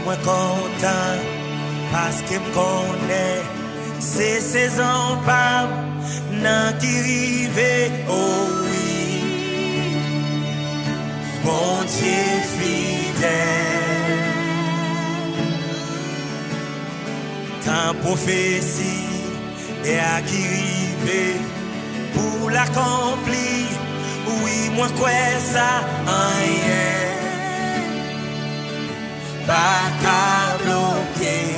moi content parce que me connaît. C'est saison pas nan qui rive, oh oui. Bon Dieu fidèle. Tant prophétie et à qui rive pour l'accomplir. Oui, moi quoi ça rien. Pas qu'à bloquer.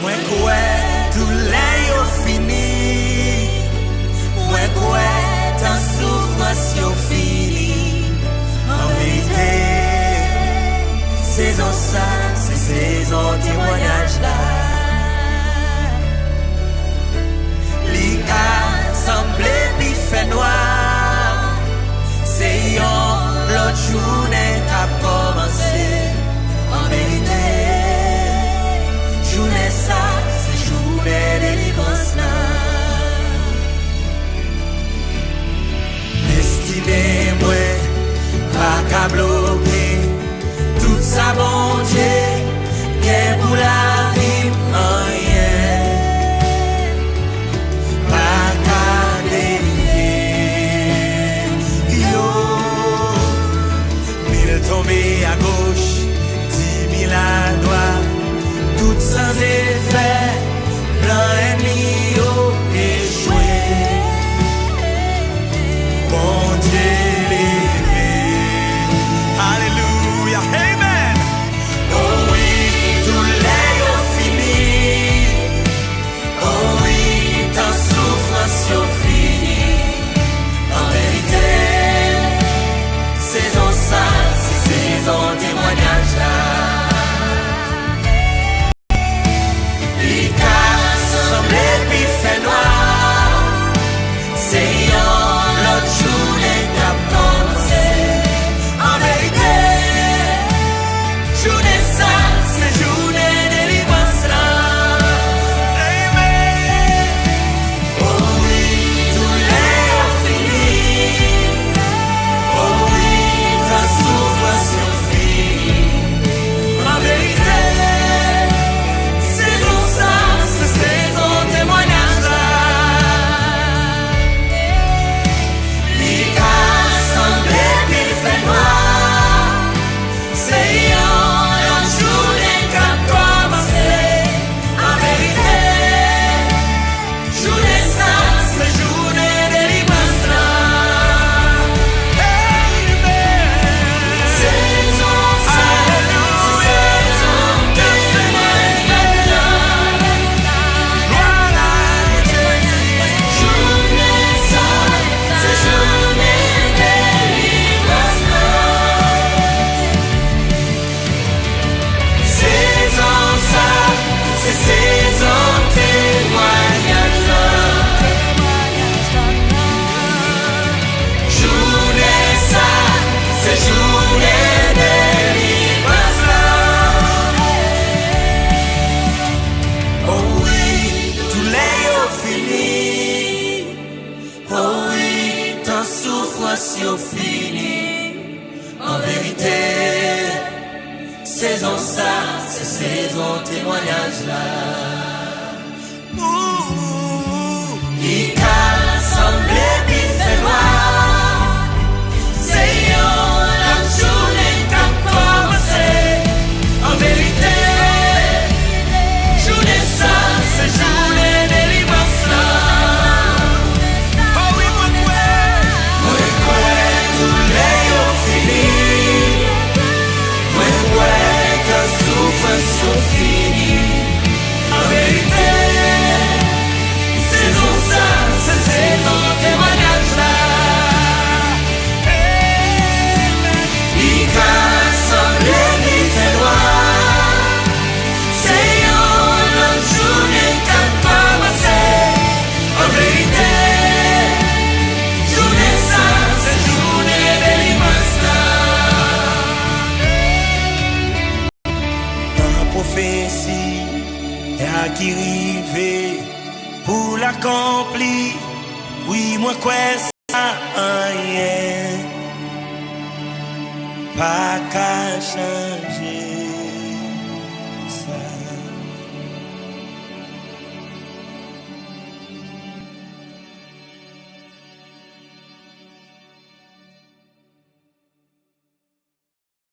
Moi quoi tout l'est fini. Moi quoi ta souffrance yo fini. En vérité, saison ça, c'est saison témoignage là. Li ka semble pi fait noir. C'est yon l'autre journée a commencé. En vérité, journée ça, c'est journée délivrance là. Estimez-moi, pas qu'à bloquer. Tout ça, bon Dieu, qu'est pour la vie, rien. Pas qu'à délivrer. Yo, 1000 tombés à gauche, 10 000 à droite. Tout sans effet, plein ennemi yo échoué. Bon Dieu levé. Alléluia, amen. Oh oui, tout l'est yo fini. Oh oui, ta souffrance yo fini. En vérité, saison ça, c'est saison témoignage là. En vérité, saison ça, c'est saison témoignage là. Il a semblé qui fait noir. C'est la journée qui a commencé. En vérité, journée ça, c'est journée délivrance là. Oh oui, moi quoi, tout l'est fini. Moi quoi, ta souffrance finie. En vérité, saison ça, c'est saison témoignage là. Il a semblé qui fait noir. C'est la journée qui a commencé. En vérité, journée ça, c'est journée délivrance là. Dans la prophétie, et à qui rive pour l'accomplir. Oui, moi quoi ça rien. pas qu'à changer.